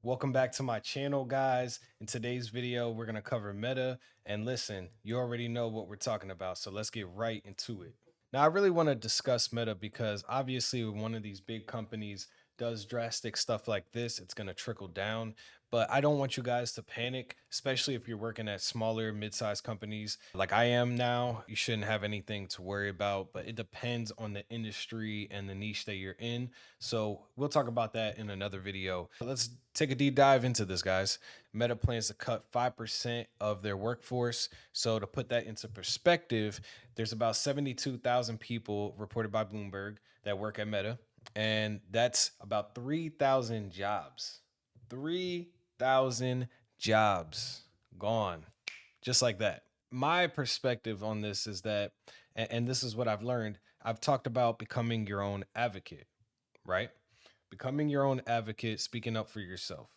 Welcome back to my channel, guys. In today's video, we're going to cover Meta. And listen, you already know what we're talking about, so let's get right into it. Now, I really want to discuss Meta because obviously, when one of these big companies does drastic stuff like this, it's going to trickle down. But I don't want you guys to panic, especially if you're working at smaller, mid-sized companies like I am now. You shouldn't have anything to worry about, but it depends on the industry and the niche that you're in. So we'll talk about that in another video. Let's take a deep dive into this, guys. Meta plans to cut 5% of their workforce. So to put that into perspective, there's about 72,000 people reported by Bloomberg that work at Meta, and that's about 3,000 jobs. 3,000 jobs gone just like that. My perspective on this is that, and this is what I've learned, I've talked about becoming your own advocate, right? Becoming your own advocate, speaking up for yourself.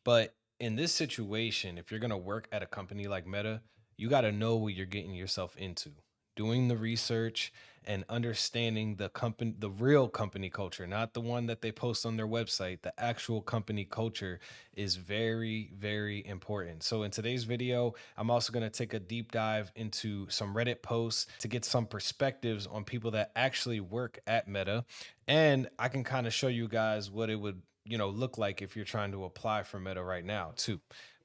But in this situation, if you're going to work at a company like Meta, you got to know what you're getting yourself into. Doing the research and understanding the company, the real company culture, not the one that they post on their website. The actual company culture is very, very important. So in today's video, I'm also going to take a deep dive into some Reddit posts to get some perspectives on people that actually work at Meta. And I can kind of show you guys what it would look like if you're trying to apply for Meta right now too.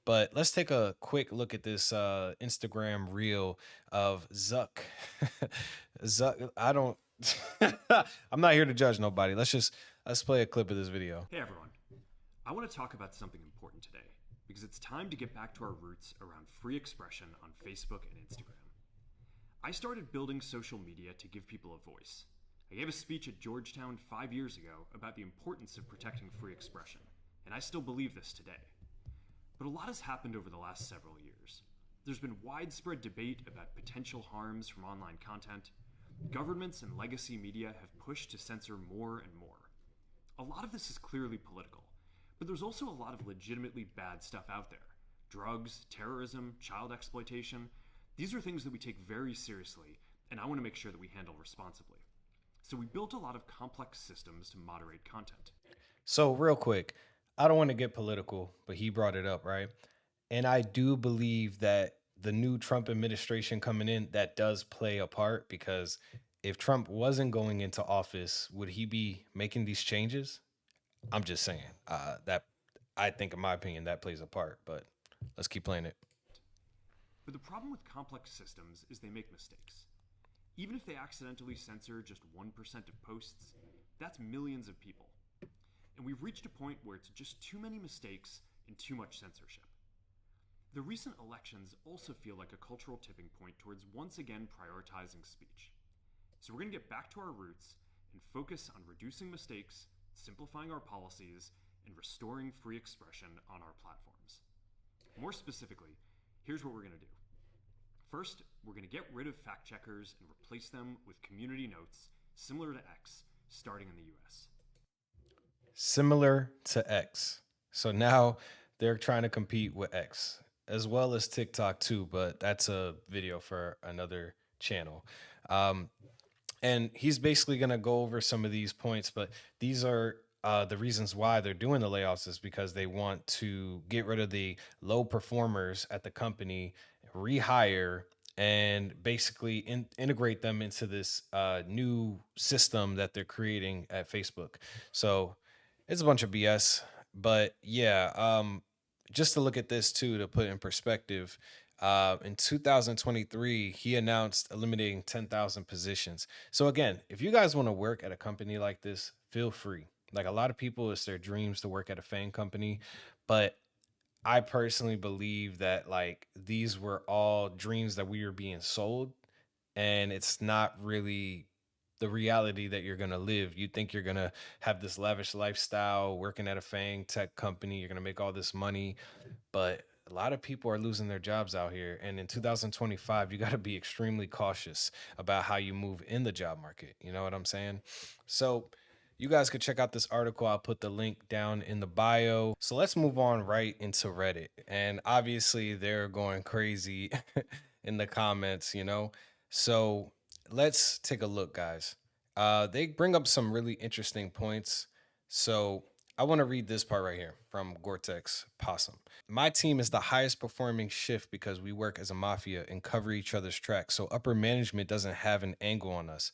But let's take a quick look at this Instagram reel of Zuck. I don't. I'm not here to judge nobody. Let's play a clip of this video. Hey everyone, I want to talk about something important today because it's time to get back to our roots around free expression on Facebook and Instagram. I started building social media to give people a voice. I gave a speech at Georgetown 5 years ago about the importance of protecting free expression, and I still believe this today. But a lot has happened over the last several years. There's been widespread debate about potential harms from online content. Governments and legacy media have pushed to censor more and more. A lot of this is clearly political, but there's also a lot of legitimately bad stuff out there. Drugs, terrorism, child exploitation. These are things that we take very seriously, and I want to make sure that we handle responsibly. So we built a lot of complex systems to moderate content. So real quick, I don't want to get political, but he brought it up, right? And I do believe that the new Trump administration coming in, that does play a part because if Trump wasn't going into office, would he be making these changes? I'm just saying that I think, in my opinion, that plays a part. But let's keep playing it. But the problem with complex systems is they make mistakes. Even if they accidentally censor just 1% of posts, that's millions of people. And we've reached a point where it's just too many mistakes and too much censorship. The recent elections also feel like a cultural tipping point towards once again prioritizing speech. So we're going to get back to our roots and focus on reducing mistakes, simplifying our policies, and restoring free expression on our platforms. More specifically, here's what we're going to do. First, we're going to get rid of fact checkers and replace them with community notes similar to X, starting in the US. Similar to X. So now they're trying to compete with X as well as TikTok too, but that's a video for another channel. Um, and he's basically going to go over some of these points, but these are the reasons why they're doing the layoffs is because they want to get rid of the low performers at the company, rehire, and basically integrate them into this new system that they're creating at Facebook. So it's a bunch of BS, but yeah, just to look at this too, to put in perspective, in 2023, he announced eliminating 10,000 positions. So again, if you guys want to work at a company like this, feel free. Like a lot of people, it's their dreams to work at a FANG company, but I personally believe that like these were all dreams that we were being sold, and it's not really the reality that you're going to live. You think you're going to have this lavish lifestyle working at a FANG tech company, you're going to make all this money, but a lot of people are losing their jobs out here. And in 2025, you got to be extremely cautious about how you move in the job market. You know what I'm saying? So you guys could check out this article. I'll put the link down in the bio. So let's move on right into Reddit. And obviously, they're going crazy in the comments. So let's take a look, guys. They bring up some really interesting points. So I want to read this part right here from Gore-Tex Possum. My team is the highest performing shift because we work as a mafia and cover each other's tracks, so upper management doesn't have an angle on us.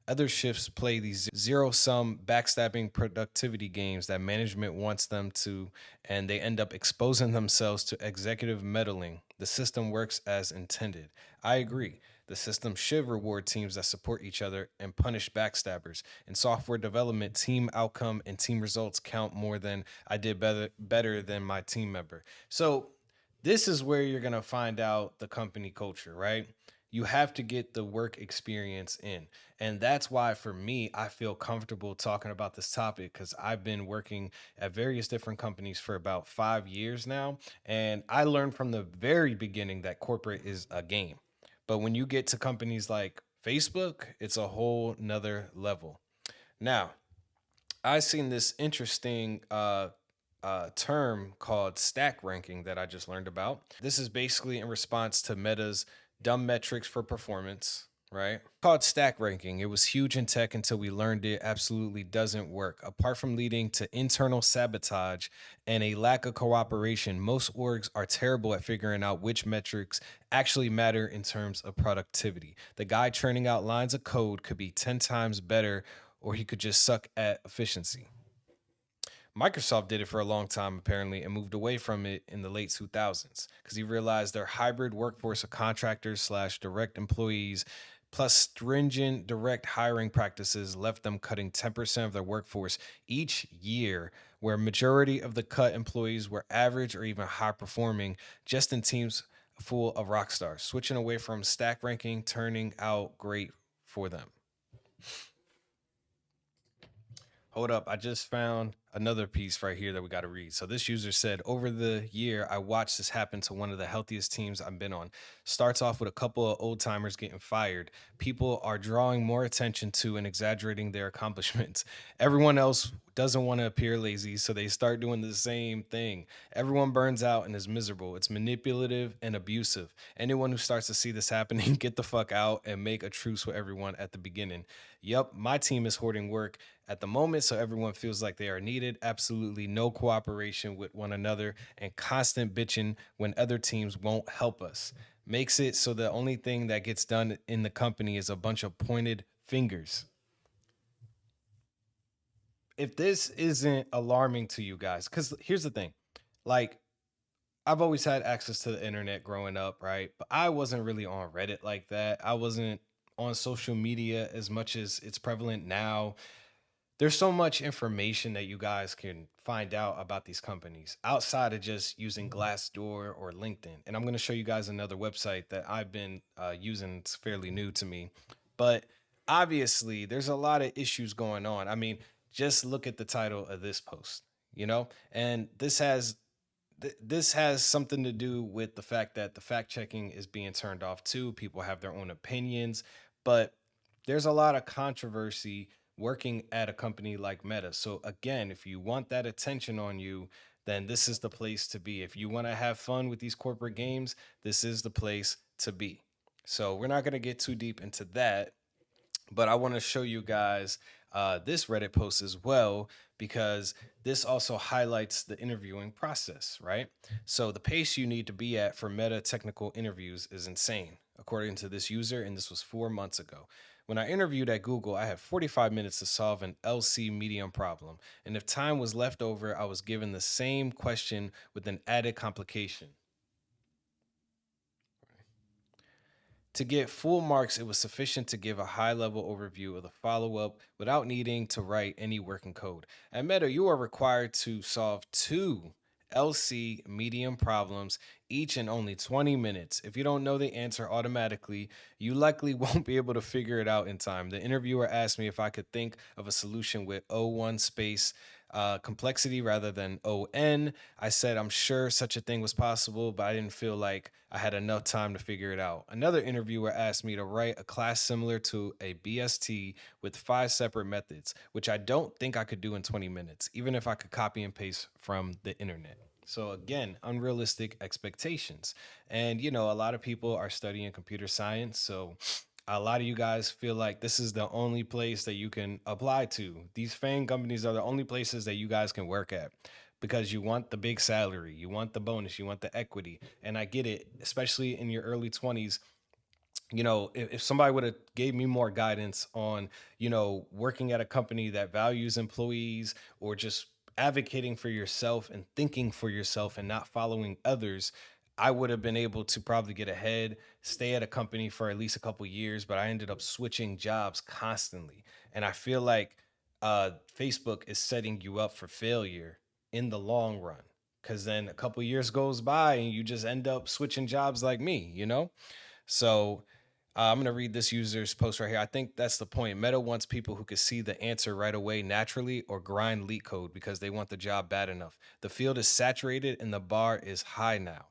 Other shifts play these zero sum backstabbing productivity games that management wants them to, and they end up exposing themselves to executive meddling. The system works as intended. I agree. The system should reward teams that support each other and punish backstabbers. In software development, team outcome and team results count more than I did better than my team member. So this is where you're going to find out the company culture, right? You have to get the work experience in. And that's why, for me, I feel comfortable talking about this topic because I've been working at various different companies for about 5 years now. And I learned from the very beginning that corporate is a game. But when you get to companies like Facebook, it's a whole nother level. Now, I seen this interesting term called stack ranking that I just learned about. This is basically in response to Meta's dumb metrics for performance, right? Called stack ranking. It was huge in tech until we learned it absolutely doesn't work. Apart from leading to internal sabotage and a lack of cooperation, most orgs are terrible at figuring out which metrics actually matter in terms of productivity. The guy churning out lines of code could be 10 times better, or he could just suck at efficiency. Microsoft did it for a long time, apparently, and moved away from it in the late 2000s because he realized their hybrid workforce of contractors slash direct employees plus stringent direct hiring practices left them cutting 10% of their workforce each year, where majority of the cut employees were average or even high performing, just in teams full of rock stars, switching away from stack ranking, turning out great for them. Hold up, I just found another piece right here that we got to read. So this user said, over the year, I watched this happen to one of the healthiest teams I've been on. Starts off with a couple of old timers getting fired. People are drawing more attention to and exaggerating their accomplishments. Everyone else doesn't want to appear lazy, so they start doing the same thing. Everyone burns out and is miserable. It's manipulative and abusive. Anyone who starts to see this happening, get the fuck out and make a truce with everyone at the beginning. Yep, my team is hoarding work at the moment, so everyone feels like they are needed. Absolutely no cooperation with one another and constant bitching when other teams won't help us. Makes it so the only thing that gets done in the company is a bunch of pointed fingers. If this isn't alarming to you guys, because here's the thing, like, I've always had access to the internet growing up, right? But I wasn't really on Reddit like that. I wasn't on social media as much as it's prevalent now. There's so much information that you guys can find out about these companies outside of just using Glassdoor or LinkedIn. And I'm going to show you guys another website that I've been using. It's fairly new to me, but obviously there's a lot of issues going on. I mean, just look at the title of this post, and this has something to do with the fact that the fact checking is being turned off too. People have their own opinions, but there's a lot of controversy working at a company like Meta. So again, if you want that attention on you, then this is the place to be. If you want to have fun with these corporate games, this is the place to be. So we're not going to get too deep into that, but I want to show you guys this Reddit post as well because this also highlights the interviewing process, right? So the pace you need to be at for meta technical interviews is insane, according to this user, and this was 4 months ago. When I interviewed at Google, I had 45 minutes to solve an LC medium problem, and if time was left over, I was given the same question with an added complication. To get full marks, it was sufficient to give a high level overview of the follow up without needing to write any working code. At Meta, you are required to solve two LC medium problems, each in only 20 minutes. If you don't know the answer automatically, you likely won't be able to figure it out in time. The interviewer asked me if I could think of a solution with O1 space complexity rather than ON. I said I'm sure such a thing was possible, but I didn't feel like I had enough time to figure it out. Another interviewer asked me to write a class similar to a BST with 5 separate methods, which I don't think I could do in 20 minutes, even if I could copy and paste from the internet. So again, unrealistic expectations. And a lot of people are studying computer science, so a lot of you guys feel like this is the only place that you can apply to. These FANG companies are the only places that you guys can work at because you want the big salary, you want the bonus, you want the equity. And I get it, especially in your early 20s. If somebody would have gave me more guidance on, working at a company that values employees, or just advocating for yourself and thinking for yourself and not following others, I would have been able to probably get ahead, stay at a company for at least a couple years. But I ended up switching jobs constantly. And I feel like Facebook is setting you up for failure in the long run, because then a couple years goes by and you just end up switching jobs like me. So I'm going to read this user's post right here. I think that's the point. Meta wants people who can see the answer right away naturally or grind leak code because they want the job bad enough. The field is saturated and the bar is high now,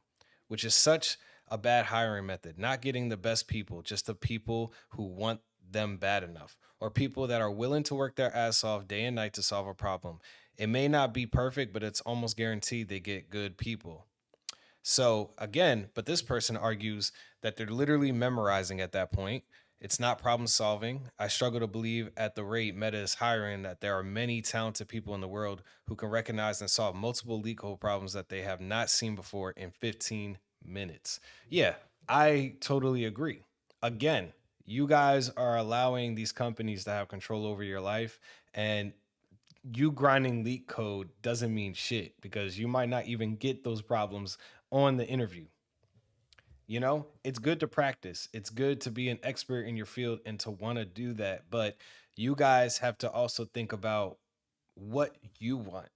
which is such a bad hiring method. Not getting the best people, just the people who want them bad enough, or people that are willing to work their ass off day and night to solve a problem. It may not be perfect, but it's almost guaranteed they get good people. So again, but this person argues that they're literally memorizing at that point. It's not problem solving. I struggle to believe at the rate Meta is hiring that there are many talented people in the world who can recognize and solve multiple leak code problems that they have not seen before in 15 minutes. Yeah, I totally agree. Again, you guys are allowing these companies to have control over your life, and you grinding leak code doesn't mean shit because you might not even get those problems on the interview. It's good to practice. It's good to be an expert in your field and to want to do that. But you guys have to also think about what you want,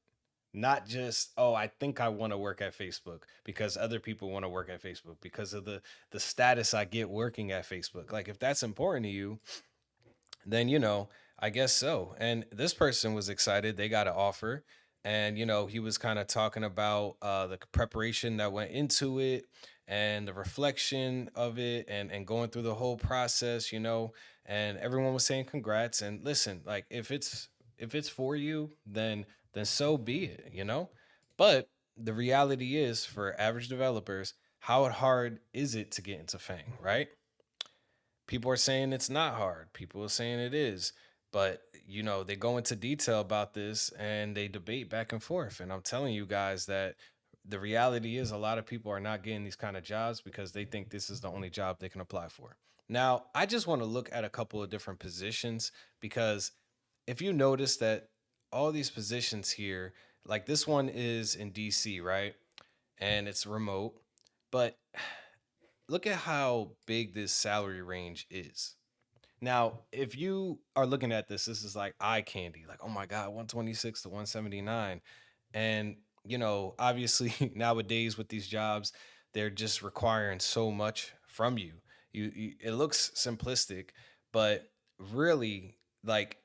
not just, oh, I think I want to work at Facebook because other people want to work at Facebook because of the status I get working at Facebook. Like, if that's important to you, then I guess so. And this person was excited, they got an offer. And he was kind of talking about the preparation that went into it, and the reflection of it, and going through the whole process. And everyone was saying congrats. And listen, like, if it's for you, then so be it. But the reality is, for average developers, how hard is it to get into Fang, right? People are saying it's not hard. People are saying it is. But, they go into detail about this and they debate back and forth. And I'm telling you guys that the reality is, a lot of people are not getting these kind of jobs because they think this is the only job they can apply for. Now, I just want to look at a couple of different positions, because if you notice that all these positions here, like this one is in DC, right? And it's remote. But look at how big this salary range is. Now, if you are looking at this is like eye candy, like, oh my God, 126 to 179. And, obviously nowadays with these jobs, they're just requiring so much from you. It looks simplistic, but really, like,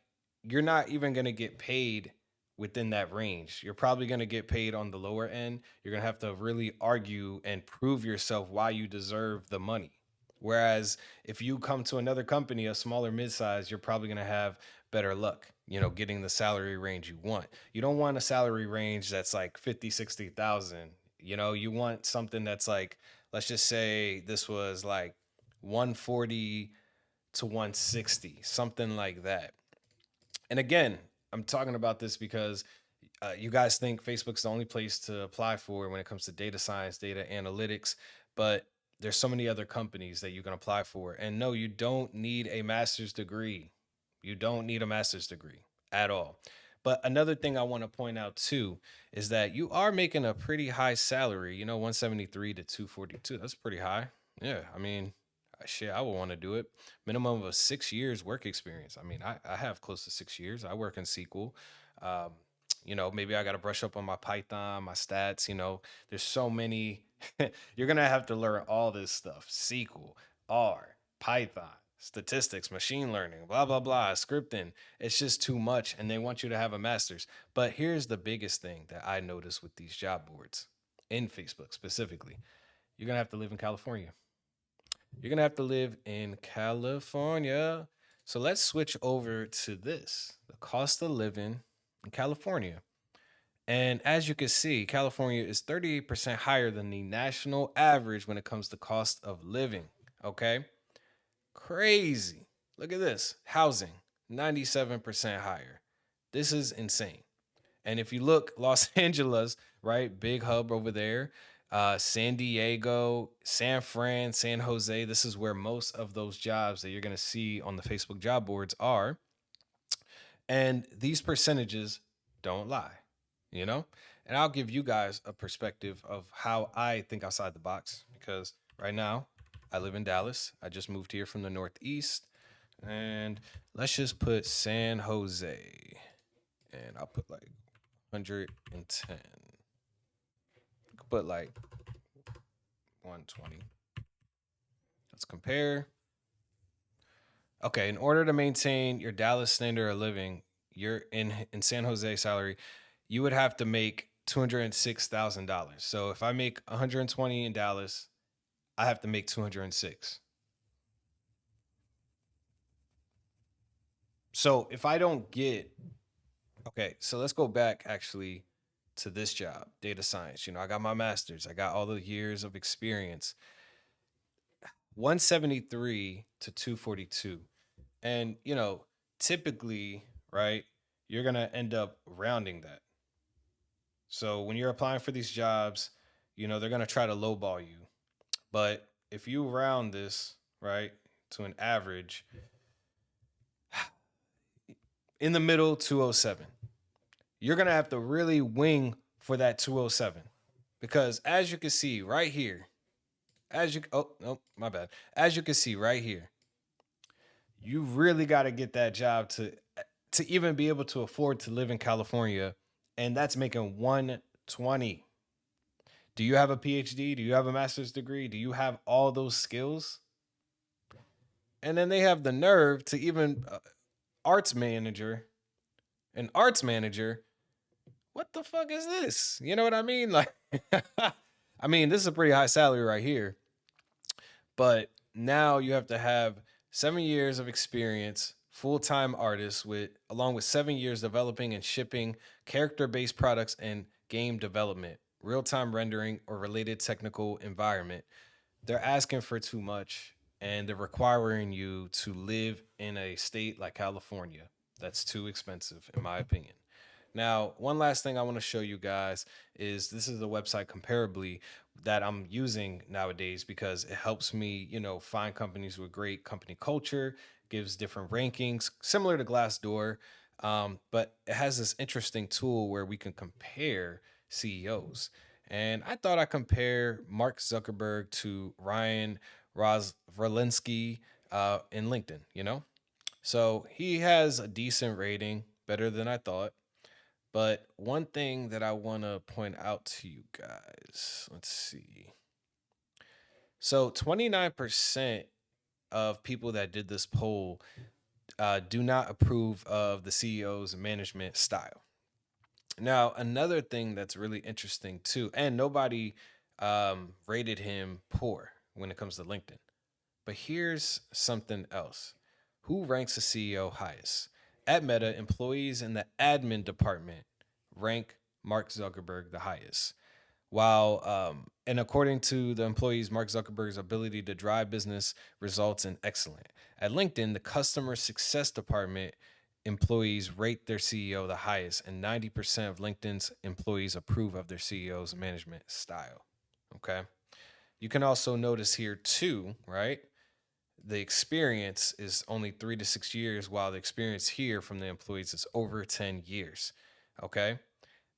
you're not even going to get paid within that range. You're probably going to get paid on the lower end. You're going to have to really argue and prove yourself why you deserve the money. Whereas if you come to another company, a smaller mid-size, you're probably going to have better luck, getting the salary range you want. You don't want a salary range that's like 50, 60,000. You want something that's like, let's just say this was like 140 to 160, something like that. And again, I'm talking about this because you guys think Facebook's the only place to apply for when it comes to data science, data analytics, but there's so many other companies that you can apply for. And no, you don't need a master's degree. You don't need a master's degree at all. But another thing I want to point out too is that you are making a pretty high salary, 173 to 242. That's pretty high. Yeah, I mean, shit, I would want to do it. Minimum of 6 years work experience. I mean, I have close to 6 years. I work in SQL. Um, maybe I got to brush up on my Python, my stats. There's so many. You're going to have to learn all this stuff: SQL, R, Python, statistics, machine learning, blah, blah, blah, scripting. It's just too much. And they want you to have a master's. But here's the biggest thing that I notice with these job boards in Facebook specifically: you're going to have to live in California. You're going to have to live in California. So let's switch over to this: the cost of living in California. And as you can see, California is 38% higher than the national average when it comes to cost of living. Okay. Crazy. Look at this. Housing, 97% higher. This is insane. And if you look, Los Angeles, right, big hub over there, San Diego, San Fran, San Jose, this is where most of those jobs that you're going to see on the Facebook job boards are. And these percentages don't lie, you know? And I'll give you guys a perspective of how I think outside the box because right now I live in Dallas. I just moved here from the Northeast. And let's just put San Jose. And I'll put like 110. Put like 120. Let's compare. Okay, in order to maintain your Dallas standard of living, you're in San Jose salary, you would have to make $206,000. So if I make 120 in Dallas, I have to make 206. So if I don't get okay, so let's go back actually to this job, data science. You know, I got my master's, I got all the years of experience. 173 to 242. And, you know, typically, right, you're going to end up rounding that. So when you're applying for these jobs, you know, they're going to try to lowball you. But if you round this, right, to an average, in the middle, 207, you're going to have to really wing for that 207. Because as you can see right here, oh, no, my bad. As you can see right here, you really got to get that job to even be able to afford to live in California, and that's making 120. Do you have a PhD? Do you have a master's degree? Do you have all those skills? And then they have the nerve to even arts manager, an arts manager. What the fuck is this? You know what I mean? Like, I mean, this is a pretty high salary right here. But now you have to have 7 years of experience, full-time artist with along with 7 years developing and shipping character-based products and game development, real-time rendering or related technical environment. They're asking for too much and they're requiring you to live in a state like California. That's too expensive, in my opinion. Now, one last thing I want to show you guys is this is the website Comparably that I'm using nowadays because it helps me, you know, find companies with great company culture, gives different rankings, similar to Glassdoor. But it has this interesting tool where we can compare CEOs. And I thought I'd compare Mark Zuckerberg to Ryan Rosvalinsky in LinkedIn, you know? So he has a decent rating, better than I thought. But one thing that I want to point out to you guys, let's see. So 29% of people that did this poll do not approve of the CEO's management style. Now, another thing that's really interesting too, and nobody rated him poor when it comes to LinkedIn. But here's something else. Who ranks the CEO highest? At Meta, employees in the admin department rank Mark Zuckerberg the highest. While, and according to the employees, Mark Zuckerberg's ability to drive business results in excellent. At LinkedIn, the customer success department employees rate their CEO the highest, and 90% of LinkedIn's employees approve of their CEO's management style. Okay. You can also notice here, too, right? The experience is only 3 to 6 years, while the experience here from the employees is over 10 years. Okay.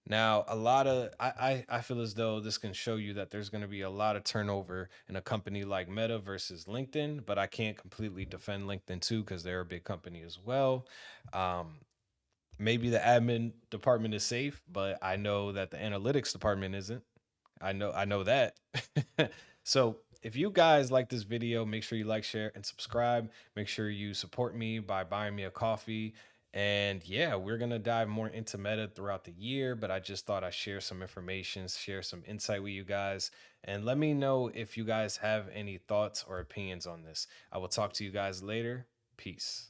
Now, a lot of I feel as though this can show you that there's going to be a lot of turnover in a company like Meta versus LinkedIn, but I can't completely defend LinkedIn too because they're a big company as well. Um, Maybe the admin department is safe, but I know that the analytics department isn't. I know that. So if you guys like this video, make sure you like, share, and subscribe. Make sure you support me by buying me a coffee. And yeah, we're gonna dive more into Meta throughout the year, but I just thought I'd share some information, share some insight with you guys, and let me know if you guys have any thoughts or opinions on this. I will talk to you guys later. Peace.